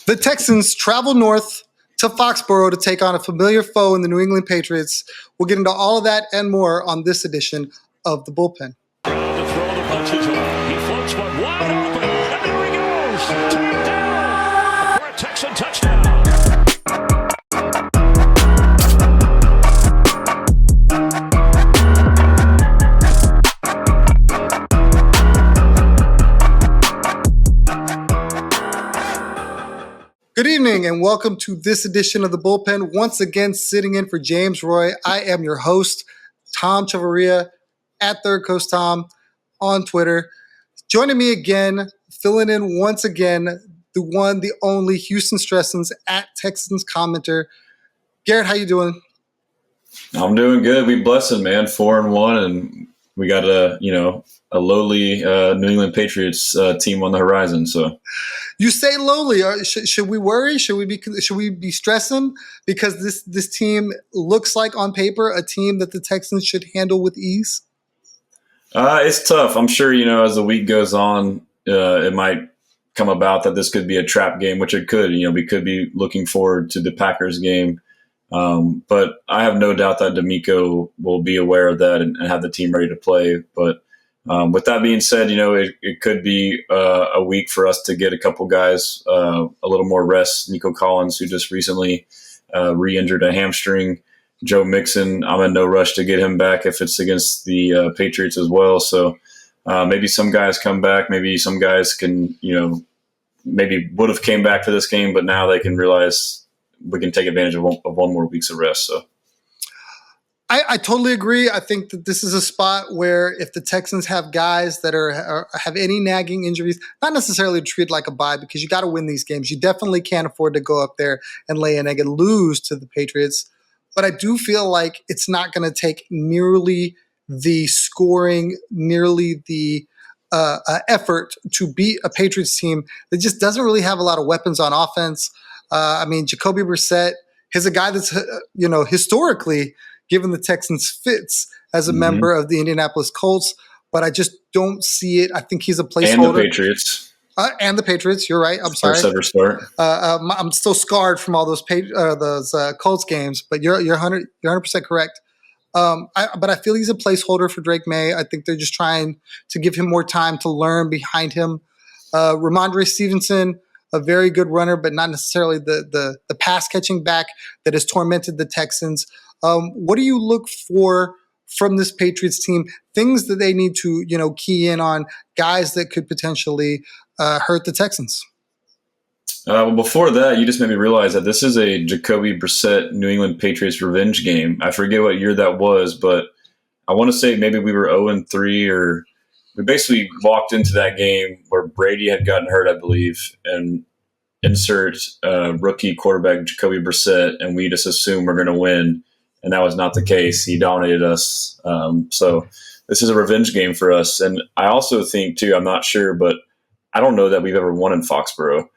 The Texans travel north to Foxborough to take on a familiar foe in the New England Patriots. We'll get into all of that and more on this edition of The Bullpen. To throw the punches on. He floats one wide open, and there he goes. Tagged down for a Texan touchdown. Good evening and welcome to this edition of The Bullpen. Once again, sitting in for James Roy. I am your host, Tom Chavarria, at Third Coast Tom on Twitter. Joining me again, filling in once again, the one, the only Houston Stressens at Texans commenter. Garrett, how you doing? I'm doing good. We blessed, man. 4-1, and we got a lowly New England Patriots team on the horizon. So you say lowly. Should we worry? Should we be stressing because this team looks like on paper a team that the Texans should handle with ease? It's tough. I'm sure as the week goes on, it might come about that this could be a trap game, which it could. We could be looking forward to the Packers game. But I have no doubt that D'Amico will be aware of that and have the team ready to play. But with that being said, it could be a week for us to get a couple guys a little more rest. Nico Collins, who just recently re-injured a hamstring. Joe Mixon, I'm in no rush to get him back if it's against the Patriots as well. So maybe some guys come back. Maybe some guys can, maybe would have came back for this game, but now they can realize we can take advantage of one more week's of rest. So I totally agree. I think that this is a spot where if the Texans have guys that have any nagging injuries, not necessarily treat like a bye because you got to win these games. You definitely can't afford to go up there and lay an egg and lose to the Patriots. But I do feel like it's not going to take nearly the scoring, nearly the effort to beat a Patriots team that just doesn't really have a lot of weapons on offense. Jacoby Brissett is a guy that's, historically given the Texans fits as a member of the Indianapolis Colts, but I just don't see it. I think he's a placeholder. And the Patriots. And the Patriots. You're right. I'm sorry. First ever start. I'm still scarred from all those Colts games, but you're 100% correct. But I feel he's a placeholder for Drake May. I think they're just trying to give him more time to learn behind him. Ramondre Stevenson, a very good runner, but not necessarily the pass catching back that has tormented the Texans. What do you look for from this Patriots team? Things that they need to, key in on, guys that could potentially hurt the Texans. Well, before that, you just made me realize that this is a Jacoby Brissett New England Patriots revenge game. I forget what year that was, but I want to say maybe we were 0-3, or we basically walked into that game where Brady had gotten hurt, I believe, and insert rookie quarterback Jacoby Brissett, and we just assumed we're going to win. And that was not the case. He dominated us. So this is a revenge game for us. And I also think, too, I'm not sure, but I don't know that we've ever won in Foxborough.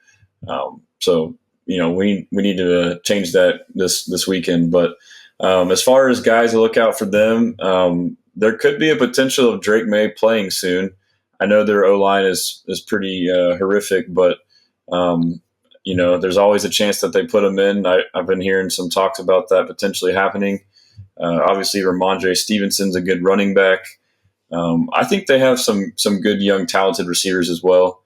We need to change that this weekend. But as far as guys to look out for them, there could be a potential of Drake May playing soon. I know their O-line is pretty horrific, but there's always a chance that they put him in. I've been hearing some talks about that potentially happening. Obviously, Ramondre Stevenson's a good running back. I think they have some good young talented receivers as well.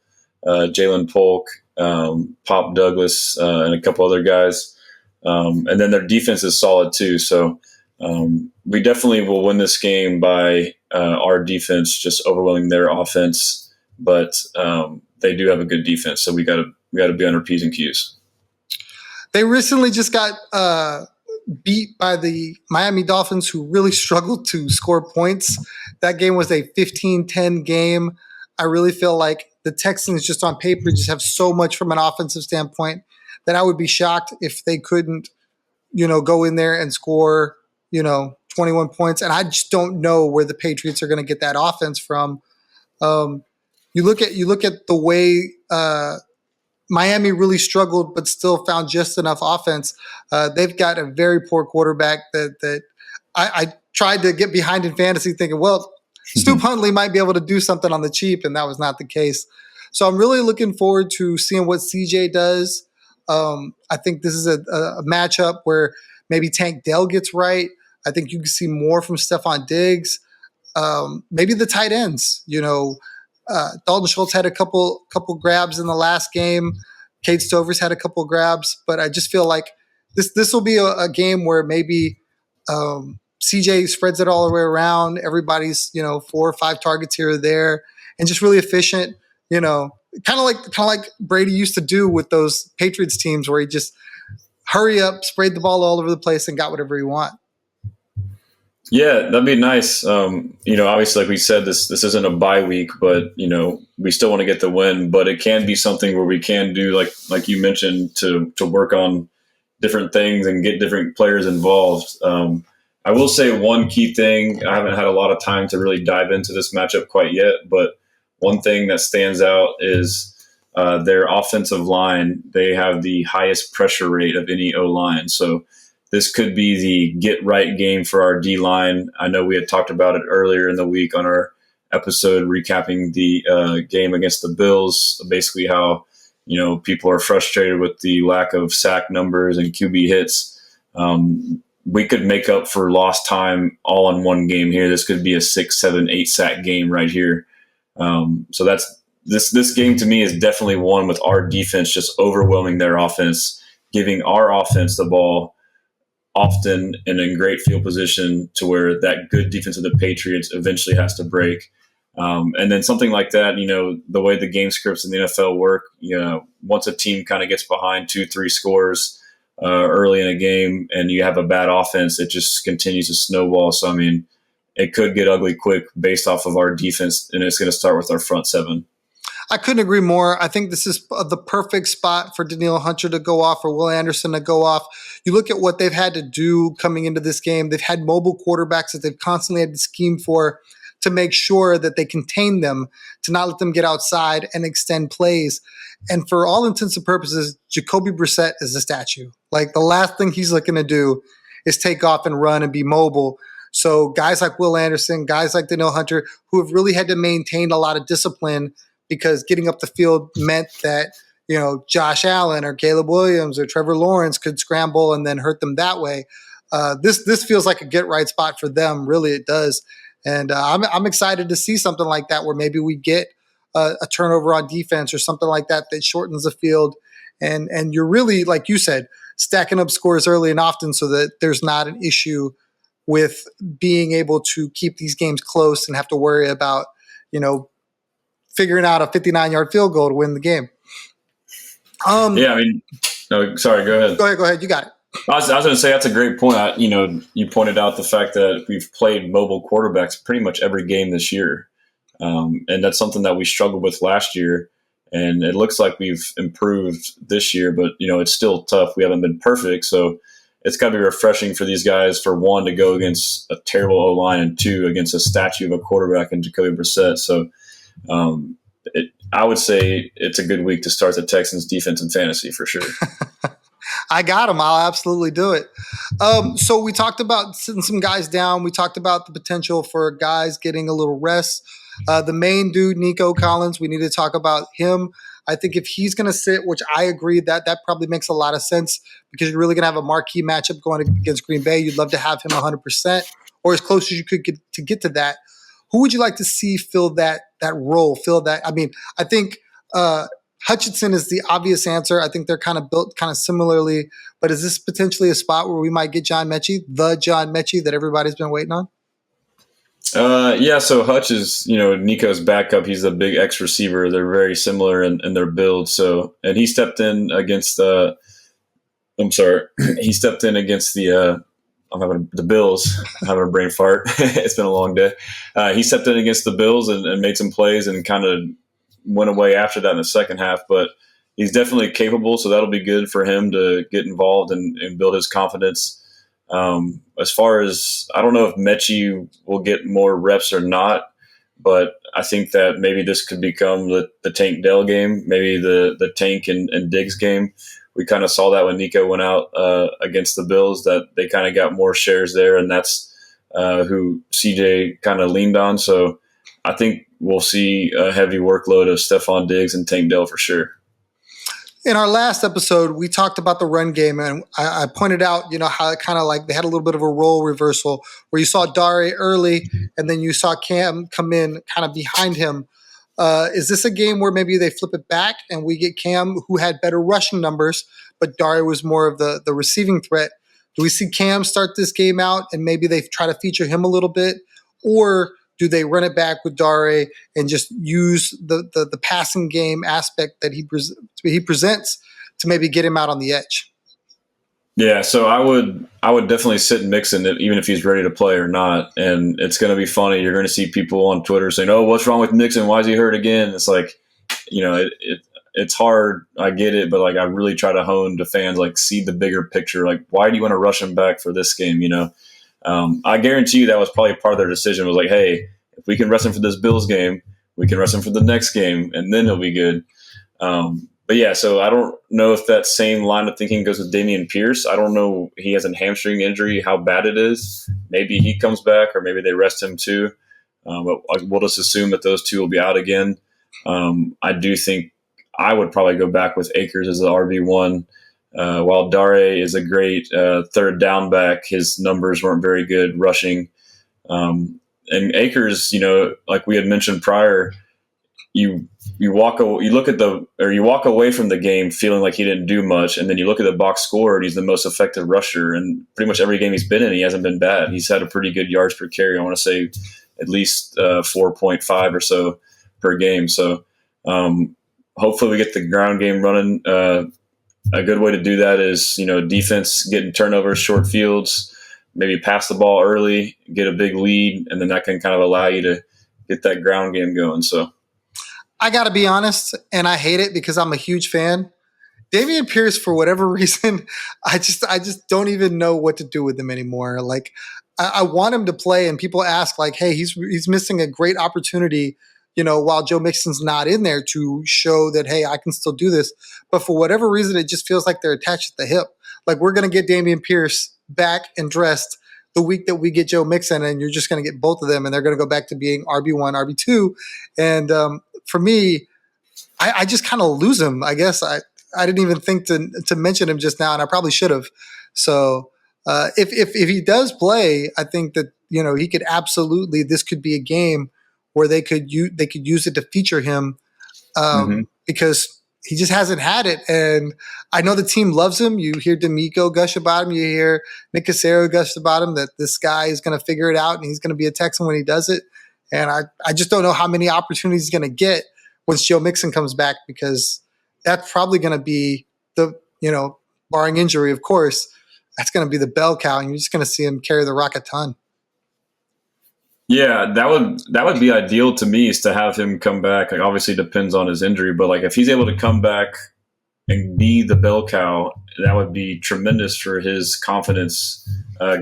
Jalen Polk, Pop Douglas, and a couple other guys. And then their defense is solid too. So we definitely will win this game by our defense just overwhelming their offense. But they do have a good defense, so we got to be on our P's and Q's. They recently just got beat by the Miami Dolphins, who really struggled to score points. That game was a 15-10 game. I really feel like the Texans just on paper just have so much from an offensive standpoint that I would be shocked if they couldn't, go in there and score, 21 points. And I just don't know where the Patriots are going to get that offense from. You look at the way Miami really struggled, but still found just enough offense. They've got a very poor quarterback that I tried to get behind in fantasy, thinking, well, Stu Huntley might be able to do something on the cheap, and that was not the case. So I'm really looking forward to seeing what CJ does. I think this is a matchup where maybe Tank Dell gets right. I think you can see more from Stephon Diggs. Maybe the tight ends. Dalton Schultz had a couple grabs in the last game. Cade Stover's had a couple grabs, but I just feel like this will be a game where maybe CJ spreads it all the way around. Everybody's 4 or 5 targets here or there, and just really efficient. Kind of like Brady used to do with those Patriots teams, where he just hurry up, sprayed the ball all over the place, and got whatever he want. Yeah, that'd be nice. Obviously, like we said, this isn't a bye week, but we still want to get the win. But it can be something where we can do, like you mentioned, to work on different things and get different players involved. I will say one key thing. I haven't had a lot of time to really dive into this matchup quite yet, but one thing that stands out is their offensive line. They have the highest pressure rate of any O-line. So this could be the get-right game for our D-line. I know we had talked about it earlier in the week on our episode recapping the game against the Bills, basically how people are frustrated with the lack of sack numbers and QB hits. We could make up for lost time all in one game here. This could be a 6, 7, 8 sack game right here. So that's this game to me is definitely one with our defense just overwhelming their offense, giving our offense the ball often and in great field position to where that good defense of the Patriots eventually has to break. And then something like that, the way the game scripts in the NFL work, once a team kind of gets behind 2-3 scores early in a game and you have a bad offense, it just continues to snowball. So, it could get ugly quick based off of our defense, and it's going to start with our front seven. I couldn't agree more. I think this is the perfect spot for Danielle Hunter to go off or Will Anderson to go off. You look at what they've had to do coming into this game. They've had mobile quarterbacks that they've constantly had to scheme for to make sure that they contain them, to not let them get outside and extend plays. And for all intents and purposes, Jacoby Brissett is a statue. Like, the last thing he's looking to do is take off and run and be mobile. So guys like Will Anderson, guys like Danielle Hunter, who have really had to maintain a lot of discipline because getting up the field meant that, Josh Allen or Caleb Williams or Trevor Lawrence could scramble and then hurt them that way. This feels like a get-right spot for them. Really, it does. And I'm excited to see something like that where maybe we get a turnover on defense or something like that shortens the field. And you're really, like you said, stacking up scores early and often so that there's not an issue with being able to keep these games close and have to worry about, figuring out a 59-yard field goal to win the game. No, sorry, go ahead. Go ahead. You got it. I was going to say that's a great point. You pointed out the fact that we've played mobile quarterbacks pretty much every game this year. And that's something that we struggled with last year. And it looks like we've improved this year, but, it's still tough. We haven't been perfect. So it's got to be refreshing for these guys, for one, to go against a terrible O-line, and two, against a statue of a quarterback in Jacoby Brissett. So I would say it's a good week to start the Texans defense in fantasy for sure. I got him. I'll absolutely do it. So we talked about sitting some guys down. We talked about the potential for guys getting a little rest. The main dude, Nico Collins, we need to talk about him. I think if he's going to sit, which I agree that probably makes a lot of sense because you're really going to have a marquee matchup going against Green Bay. You'd love to have him 100% or as close as you could get to that. Who would you like to see fill that role, fill that? I think Hutchinson is the obvious answer. I think they're kind of built kind of similarly, but is this potentially a spot where we might get John Mechie, the John Mechie that everybody's been waiting on? So Hutch is, Nico's backup. He's a big X receiver. They're very similar in their build. So, and he stepped in against he stepped in against the Bills. I'm having a brain fart. It's been a long day. He stepped in against the Bills and made some plays and kind of went away after that in the second half, but he's definitely capable. So that'll be good for him to get involved and build his confidence. As far as, I don't know if Mechie will get more reps or not, but I think that maybe this could become the Tank Dell game, maybe the Tank and Diggs game. We kind of saw that when Nico went out against the Bills, that they kind of got more shares there, and that's who CJ kind of leaned on. So I think we'll see a heavy workload of Stephon Diggs and Tank Dell for sure. In our last episode, we talked about the run game, and I pointed out, how it kind of like they had a little bit of a role reversal where you saw Dare early, and then you saw Cam come in kind of behind him. Is this a game where maybe they flip it back and we get Cam, who had better rushing numbers, but Dare was more of the receiving threat? Do we see Cam start this game out and maybe they try to feature him a little bit, or do they run it back with Dare and just use the passing game aspect that he presents to maybe get him out on the edge? Yeah, so I would definitely sit Mixon even if he's ready to play or not. And it's going to be funny. You're going to see people on Twitter saying, "Oh, what's wrong with Mixon? Why is he hurt again?" It's like, it's hard. I get it, but like I really try to hone to fans, like see the bigger picture. Like, why do you want to rush him back for this game? I guarantee you that was probably part of their decision. Was like, hey, if we can rest him for this Bills game, we can rest him for the next game, and then he'll be good. But yeah, so I don't know if that same line of thinking goes with Dameon Pierce. I don't know. He has a hamstring injury, how bad it is. Maybe he comes back, or maybe they rest him too. But we'll just assume that those two will be out again. I do think I would probably go back with Akers as the RB1. While Dare is a great third down back, his numbers weren't very good rushing. And Akers, like we had mentioned prior, you walk away from the game feeling like he didn't do much, and then you look at the box score and he's the most effective rusher. And pretty much every game he's been in, he hasn't been bad. He's had a pretty good yards per carry. I want to say at least 4.5 or so per game. So hopefully we get the ground game running. A good way to do that is defense getting turnovers, short fields, maybe pass the ball early, get a big lead, and then that can kind of allow you to get that ground game going. So. I got to be honest, and I hate it because I'm a huge fan. Dameon Pierce, for whatever reason, I just don't even know what to do with him anymore. Like, I want him to play, and people ask, like, hey, he's missing a great opportunity, while Joe Mixon's not in there to show that, hey, I can still do this. But for whatever reason, it just feels like they're attached at the hip. Like, we're going to get Dameon Pierce back and dressed the week that we get Joe Mixon, and you're just going to get both of them, and they're going to go back to being RB1, RB2. And for me, I just kind of lose him. I guess I didn't even think to mention him just now, and I probably should have. So if he does play, I think that he could absolutely. This could be a game where they could use it to feature him because he just hasn't had it. And I know the team loves him. You hear D'Amico gush about him. You hear Nick Cassero gush about him, that this guy is going to figure it out and he's going to be a Texan when he does it. And I just don't know how many opportunities he's going to get once Joe Mixon comes back, because that's probably going to be barring injury, of course, that's going to be the bell cow, and you're just going to see him carry the rock a ton. Yeah, that would be ideal to me, is to have him come back. Like, obviously it depends on his injury, but like if he's able to come back and be the bell cow, that would be tremendous for his confidence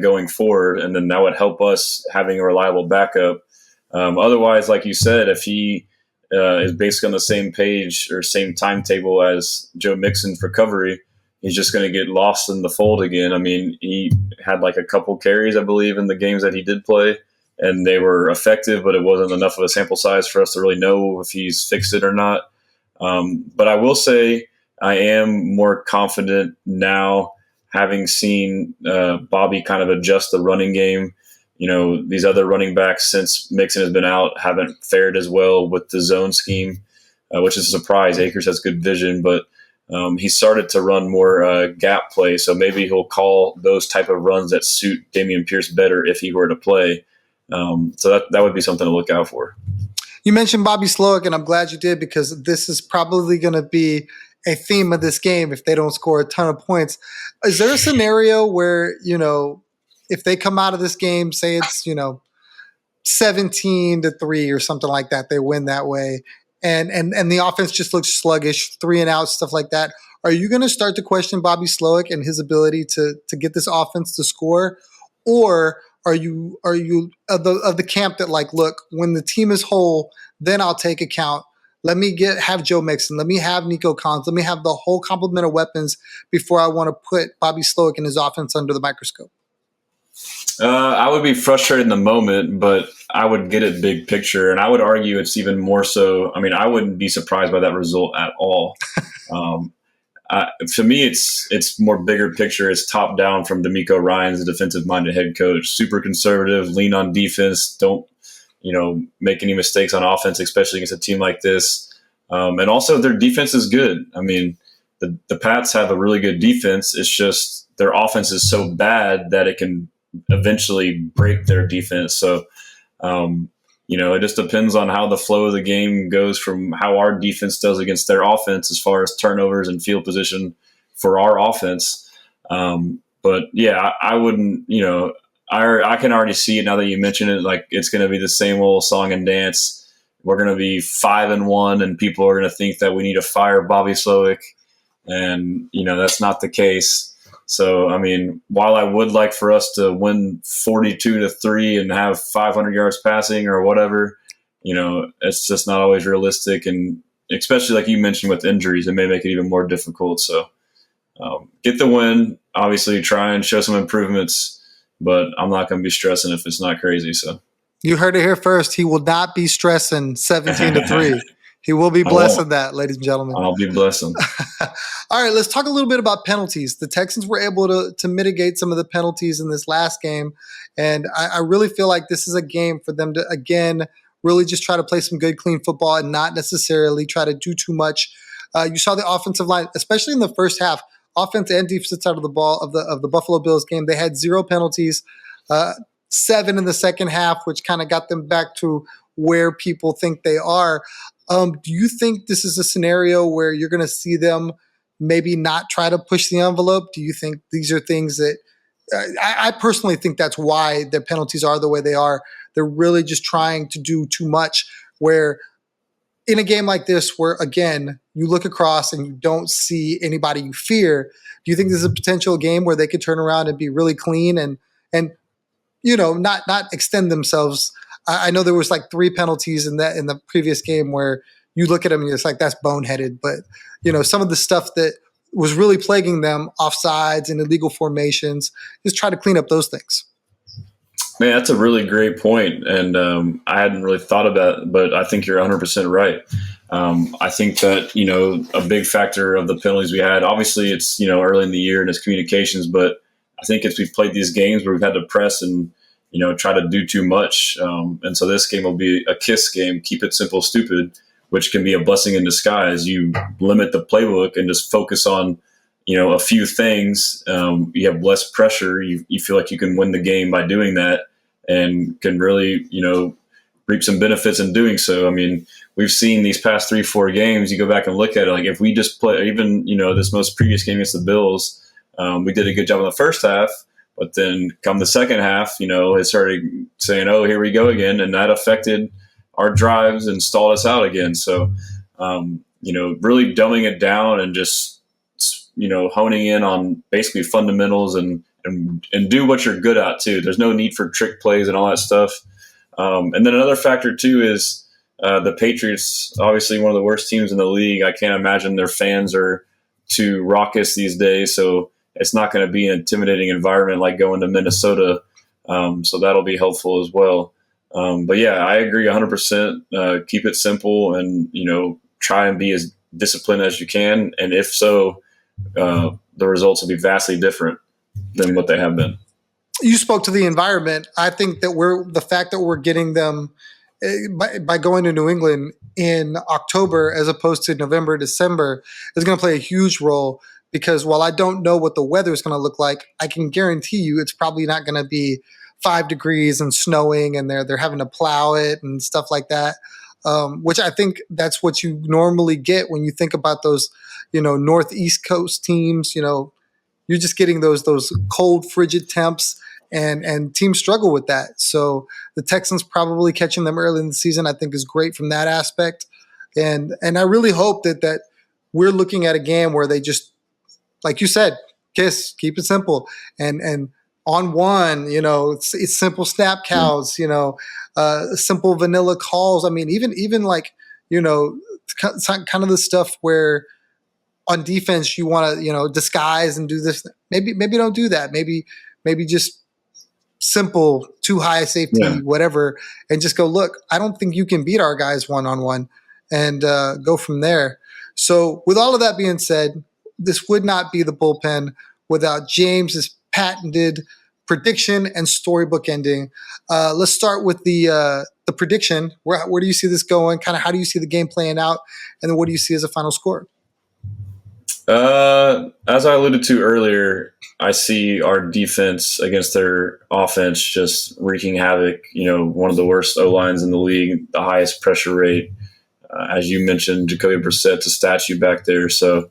going forward. And then that would help us having a reliable backup. Otherwise, like you said, if he is basically on the same page or same timetable as Joe Mixon's recovery, he's just going to get lost in the fold again. I mean, he had like a couple carries, I believe, in the games that he did play, and they were effective, but it wasn't enough of a sample size for us to really know if he's fixed it or not. But I will say I am more confident now, having seen Bobby kind of adjust the running game. These other running backs since Mixon has been out haven't fared as well with the zone scheme, which is a surprise. Akers has good vision, but he started to run more gap play. So maybe he'll call those type of runs that suit Dameon Pierce better if he were to play. So that would be something to look out for. You mentioned Bobby Slowick, and I'm glad you did, because this is probably going to be a theme of this game if they don't score a ton of points. Is there a scenario where, if they come out of this game, say it's, 17-3 or something like that, they win that way, and the offense just looks sluggish, 3 and out, stuff like that. Are you going to start to question Bobby Slowick and his ability to get this offense to score? Or are you of the camp that, like, look, when the team is whole, then I'll take account. Let me have Joe Mixon. Let me have Nico Collins. Let me have the whole complement of weapons before I want to put Bobby Slowick and his offense under the microscope? I would be frustrated in the moment, but I would get it big picture, and I would argue it's even more so. I mean, I wouldn't be surprised by that result at all. To me, it's more bigger picture. It's top down from D'Amico Ryans, the defensive-minded head coach. Super conservative, lean on defense. Don't make any mistakes on offense, especially against a team like this. And also, their defense is good. I mean, the Pats have a really good defense. It's just their offense is so bad that it can eventually break their defense. So, it just depends on how the flow of the game goes from how our defense does against their offense as far as turnovers and field position for our offense. But yeah, I wouldn't, I can already see it now that you mention it. Like, it's going to be the same old song and dance. We're going to be 5-1 and people are going to think that we need to fire Bobby Slowick. And, that's not the case. So, I mean, while I would like for us to win 42-3 and have 500 yards passing or whatever, it's just not always realistic. And especially like you mentioned with injuries, it may make it even more difficult. So get the win, obviously try and show some improvements, but I'm not going to be stressing if it's not crazy. So you heard it here first. He will not be stressing 17-3. He will be blessing that, ladies and gentlemen. I'll be blessing. All right, let's talk a little bit about penalties. The Texans were able to mitigate some of the penalties in this last game, and I really feel like this is a game for them to, again, really just try to play some good, clean football and not necessarily try to do too much. You saw the offensive line, especially in the first half, offense and defensive side of the ball of the Buffalo Bills game. They had 0 penalties, 7 in the second half, which kind of got them back to where people think they are. Do you think this is a scenario where you're going to see them maybe not try to push the envelope? Do you think these are things that I personally think that's why the penalties are the way they are? They're really just trying to do too much, where in a game like this where, again, you look across and you don't see anybody you fear, do you think this is a potential game where they could turn around and be really clean and not extend themselves? I know there was like 3 penalties in the previous game where you look at them and it's like, that's boneheaded. But, some of the stuff that was really plaguing them, offsides and illegal formations, just try to clean up those things. Man, that's a really great point. And I hadn't really thought about it, but I think you're 100% right. I think that, a big factor of the penalties we had, obviously it's, early in the year and it's communications, but I think as we've played these games where we've had to press and, try to do too much. And so this game will be a KISS game, keep it simple, stupid, which can be a blessing in disguise. You limit the playbook and just focus on, a few things. You have less pressure. You feel like you can win the game by doing that and can really, reap some benefits in doing so. I mean, we've seen these past 3-4 games, you go back and look at it, like if we just play, even, this most previous game against the Bills, we did a good job in the first half. But then come the second half, it started saying, oh, here we go again. And that affected our drives and stalled us out again. So, really dumbing it down and just, honing in on basically fundamentals and do what you're good at too. There's no need for trick plays and all that stuff. And then another factor too is the Patriots, obviously one of the worst teams in the league. I can't imagine their fans are too raucous these days. So it's not going to be an intimidating environment like going to Minnesota. So that'll be helpful as well. But yeah, I agree 100%. Keep it simple and, try and be as disciplined as you can. And if so, the results will be vastly different than what they have been. You spoke to the environment. I think that the fact that we're getting them by going to New England in October as opposed to November, December is going to play a huge role. Because while I don't know what the weather is going to look like, I can guarantee you it's probably not going to be 5 degrees and snowing and they're having to plow it and stuff like that, which I think that's what you normally get when you think about those, Northeast Coast teams. You're just getting those cold, frigid temps, and teams struggle with that. So the Texans probably catching them early in the season, I think, is great from that aspect. And I really hope that we're looking at a game where they just, like you said, KISS, keep it simple. And on one, it's simple snap counts, simple vanilla calls. I mean, even like, kind of the stuff where on defense you want to, disguise and do this. Maybe don't do that. Maybe just simple, too high safety, whatever, and just go, look, I don't think you can beat our guys one-on-one, and go from there. So with all of that being said, this would not be the bullpen without James's patented prediction and storybook ending. Let's start with the prediction. Where do you see this going? Kind of how do you see the game playing out? And then what do you see as a final score? As I alluded to earlier, I see our defense against their offense just wreaking havoc. One of the worst O-lines in the league, the highest pressure rate. As you mentioned, Jacoby Brissett's a statue back there. So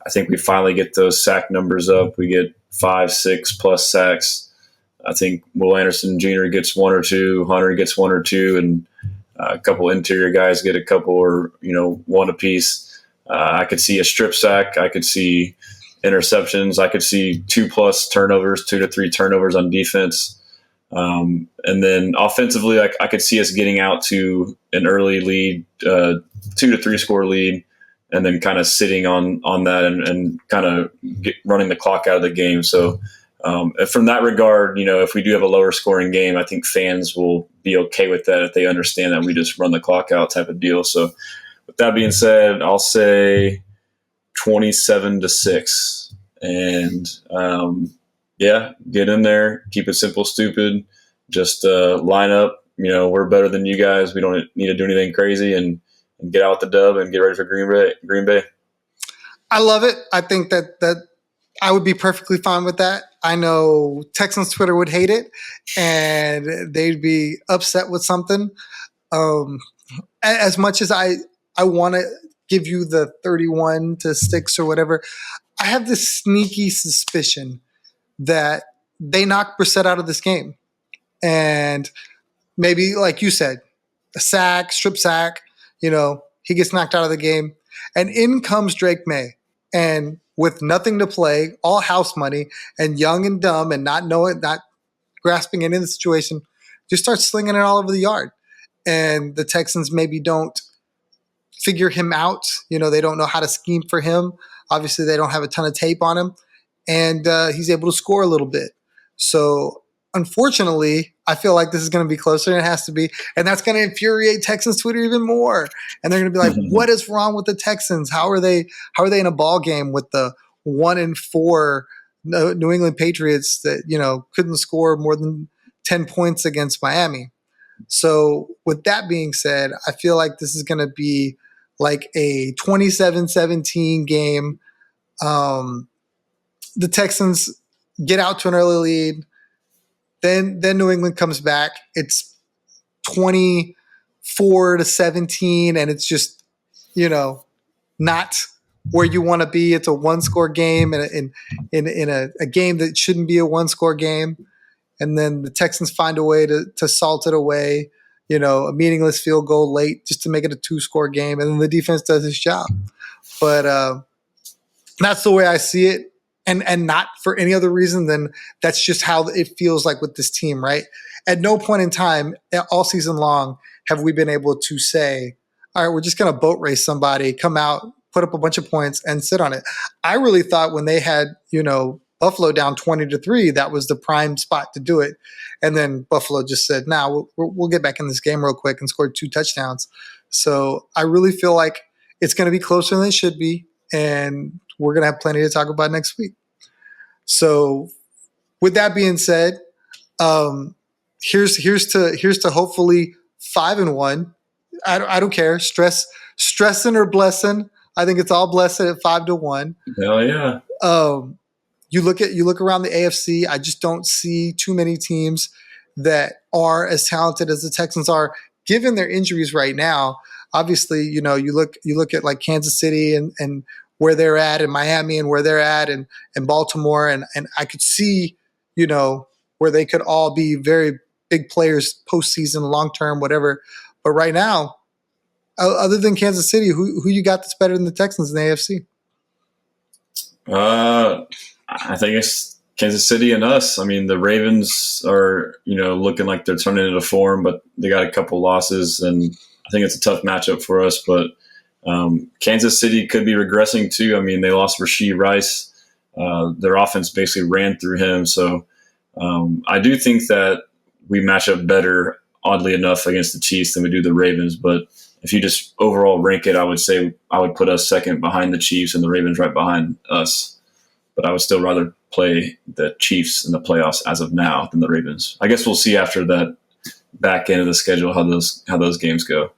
I think we finally get those sack numbers up. We get 5, 6 plus sacks. I think Will Anderson Jr. gets 1 or 2, Hunter gets 1 or 2, and a couple interior guys get a couple or, 1 apiece. I could see a strip sack. I could see interceptions. I could see 2 plus turnovers, 2 to 3 turnovers on defense. And then offensively, I could see us getting out to an early lead, 2 to 3 score lead, and then kind of sitting on that and kind of running the clock out of the game. So from that regard, if we do have a lower scoring game, I think fans will be okay with that if they understand that we just run the clock out type of deal. So with that being said, I'll say 27-6. And get in there, keep it simple, stupid. Just line up. We're better than you guys. We don't need to do anything crazy, and get out the dub and get ready for Green Bay. I love it. I think that I would be perfectly fine with that. I know Texans Twitter would hate it, and they'd be upset with something. As much as I want to give you the 31-6 or whatever, I have this sneaky suspicion that they knock Brissett out of this game. And maybe, like you said, a sack, strip sack, he gets knocked out of the game. And in comes Drake May. And with nothing to play, all house money, and young and dumb and not grasping into the situation, just starts slinging it all over the yard. And the Texans maybe don't figure him out. They don't know how to scheme for him. Obviously, they don't have a ton of tape on him. And he's able to score a little bit. So, unfortunately, I feel like this is going to be closer than it has to be. And that's going to infuriate Texans Twitter even more. And they're going to be like, what is wrong with the Texans? How are they in a ball game with the 1-4 New England Patriots that, couldn't score more than 10 points against Miami? So with that being said, I feel like this is going to be like a 27-17 game. The Texans get out to an early lead. Then New England comes back. It's 24-17, and it's just, not where you want to be. It's a 1-score game in a game that shouldn't be a 1-score game. And then the Texans find a way to salt it away, a meaningless field goal late just to make it a 2-score game. And then the defense does its job. But that's the way I see it. And not for any other reason than that's just how it feels like with this team, right? At no point in time, all season long, have we been able to say, all right, we're just going to boat race somebody, come out, put up a bunch of points, and sit on it. I really thought when they had, Buffalo down 20-3, that was the prime spot to do it. And then Buffalo just said, we'll get back in this game real quick, and scored 2 touchdowns. So I really feel like it's going to be closer than it should be. And we're going to have plenty to talk about next week. So with that being said, here's to hopefully 5-1. I don't care. Stressing or blessing. I think it's all blessed at 5-1. Hell yeah. You look around the AFC. I just don't see too many teams that are as talented as the Texans are, given their injuries right now. Obviously, you look at like Kansas City and where they're at, and Miami and where they're at, and Baltimore, and I could see, where they could all be very big players postseason, long term, whatever. But right now, other than Kansas City, who you got that's better than the Texans in the AFC? I think it's Kansas City and us. I mean, the Ravens are, looking like they're turning into form, but they got a couple losses, and I think it's a tough matchup for us. But Kansas City could be regressing too. I mean, they lost Rashee Rice. Their offense basically ran through him. So I do think that we match up better, oddly enough, against the Chiefs than we do the Ravens. But if you just overall rank it, I would say I would put us second behind the Chiefs and the Ravens right behind us. But I would still rather play the Chiefs in the playoffs as of now than the Ravens. I guess we'll see after that back end of the schedule how those games go.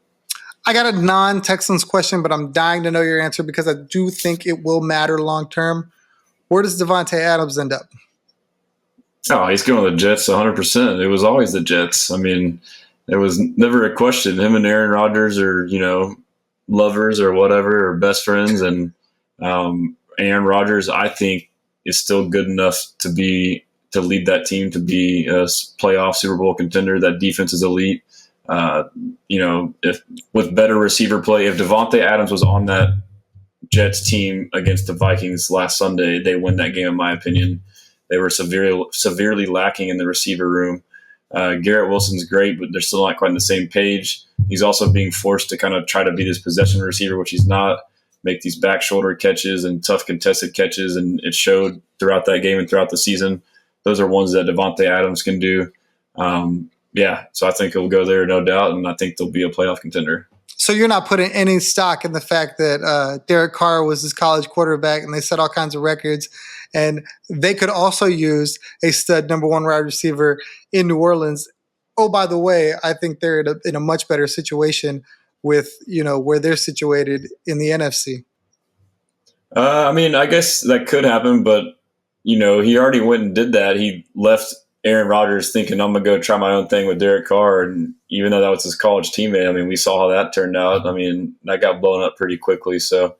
I got a non-Texans question, but I'm dying to know your answer because I do think it will matter long term. Where does Davante Adams end up? Oh, he's going to the Jets 100%. It was always the Jets. I mean, there was never a question. Him and Aaron Rodgers are, lovers or whatever, or best friends. And Aaron Rodgers, I think, is still good enough to lead that team to be a playoff Super Bowl contender. That defense is elite. If with better receiver play, if Davante Adams was on that Jets team against the Vikings last Sunday, they win that game, in my opinion. They were severely lacking in the receiver room. Garrett Wilson's great, but they're still not quite on the same page. He's also being forced to kind of try to be this possession receiver, which he's not, make these back shoulder catches and tough contested catches, and it showed throughout that game and throughout the season. Those are ones that Davante Adams can do. So I think he'll go there, no doubt, and I think they'll be a playoff contender. So you're not putting any stock in the fact that Derek Carr was his college quarterback and they set all kinds of records, and they could also use a stud number one wide receiver in New Orleans. Oh, by the way, I think they're in a much better situation with, where they're situated in the NFC. I guess that could happen, but, he already went and did that. He left Aaron Rodgers thinking, I'm going to go try my own thing with Derek Carr. And even though that was his college teammate, we saw how that turned out. That got blown up pretty quickly. So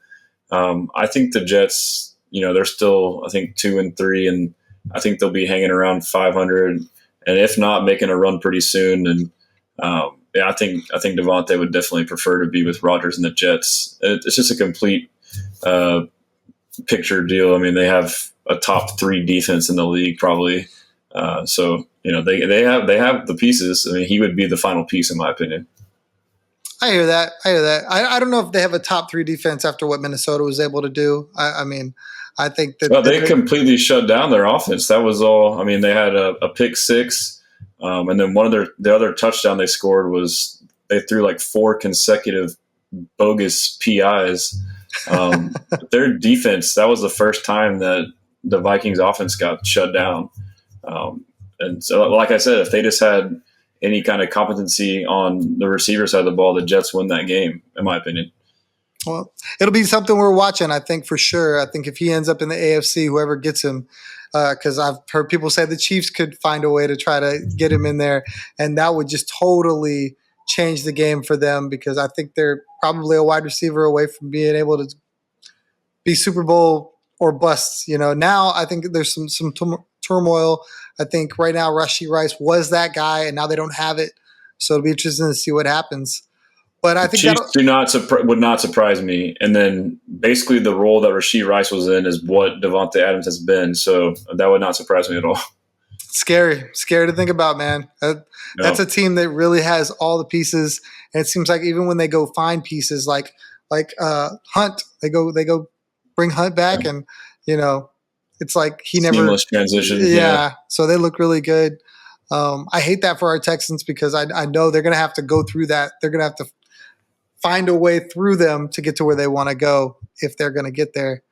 I think the Jets, they're still, I think, 2-3, and I think they'll be hanging around 500. And if not, making a run pretty soon. And I think Davante would definitely prefer to be with Rodgers and the Jets. It's just a complete picture deal. They have a top 3 defense in the league probably. They have the pieces. He would be the final piece in my opinion. I hear that. I don't know if they have a top 3 defense after what Minnesota was able to do. I think that they completely shut down their offense. That was all. They had a pick 6, and then the other touchdown they scored was they threw like 4 consecutive bogus PIs. Their defense, that was the first time that the Vikings offense got shut down. And so, like I said, if they just had any kind of competency on the receiver side of the ball, the Jets win that game, in my opinion. Well, it'll be something we're watching, I think, for sure. I think if he ends up in the AFC, whoever gets him, because I've heard people say the Chiefs could find a way to try to get him in there, and that would just totally change the game for them, because I think they're probably a wide receiver away from being able to be Super Bowl or bust. Now I think there's some turmoil. I think right now Rashee Rice was that guy, and now they don't have it. So it'll be interesting to see what happens. But I think Chiefs would not surprise me. And then basically the role that Rashee Rice was in is what Davante Adams has been. So that would not surprise me at all. Scary to think about, man. That's a team that really has all the pieces, and it seems like even when they go find pieces like Hunt, they go bring Hunt back, and it's like he never seamless transition. Yeah, so they look really good. I hate that for our Texans because I know they're going to have to go through that. They're going to have to find a way through them to get to where they want to go if they're going to get there.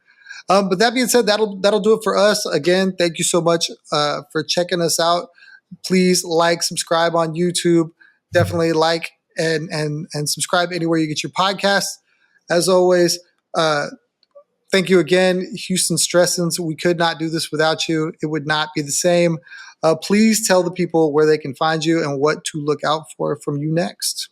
But that being said, that'll do it for us. Again, thank you so much for checking us out. Please subscribe on YouTube. Definitely like and subscribe anywhere you get your podcasts. As always, thank you again, Houston Stressins. We could not do this without you. It would not be the same. Please tell the people where they can find you and what to look out for from you next.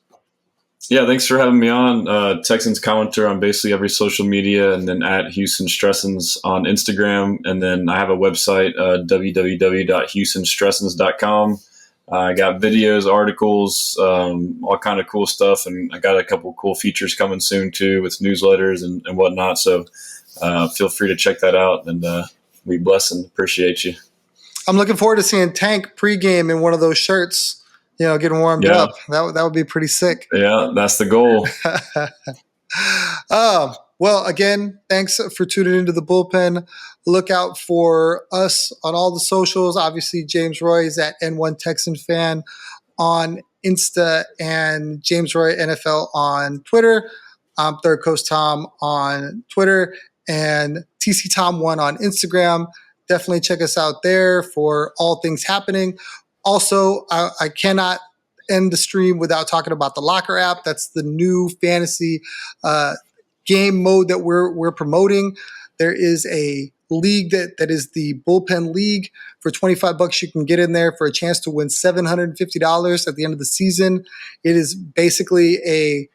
Yeah, thanks for having me on. Texans commenter on basically every social media, and then at Houston Stressins on Instagram. And then I have a website, www.houstonstressins.com. I got videos, articles, all kind of cool stuff. And I got a couple cool features coming soon too with newsletters and whatnot. So feel free to check that out, and be blessed and appreciate you. I'm looking forward to seeing Tank pregame in one of those shirts, getting warmed up. That would be pretty sick. Yeah, that's the goal. Well, again, thanks for tuning into the Bullpen. Look out for us on all the socials. Obviously, James Roy is at N1 Texan Fan on Insta and James Roy NFL on Twitter. I'm Third Coast Tom on Twitter and TC Tom 1 on Instagram. Definitely check us out there for all things happening. Also, I cannot end the stream without talking about the Locker app. That's the new fantasy game mode that we're promoting. There is a league that is the Bullpen League. For $25, you can get in there for a chance to win $750 at the end of the season. It is basically a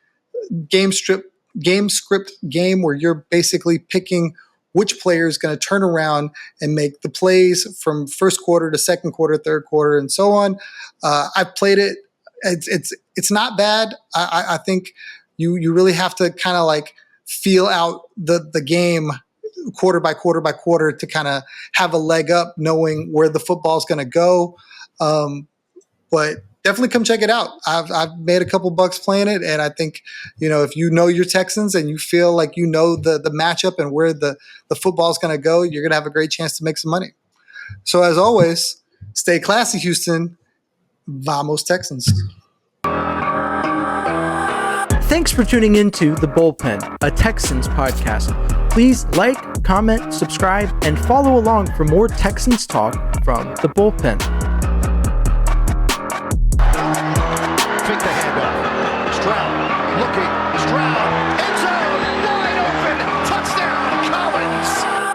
game script game where you're basically picking which player is going to turn around and make the plays from first quarter to second quarter, third quarter, and so on. I've played it. It's not bad. I think you really have to kind of like feel out the game quarter by quarter by quarter to kind of have a leg up knowing where the football is going to go. But definitely come check it out. I've made a couple bucks playing it, and I think, if you know your Texans and you feel like you know the matchup and where the football is going to go, you're going to have a great chance to make some money. So as always, stay classy, Houston. Vamos Texans. Thanks for tuning into The Bullpen, a Texans podcast. Please like, comment, subscribe, and follow along for more Texans talk from The Bullpen.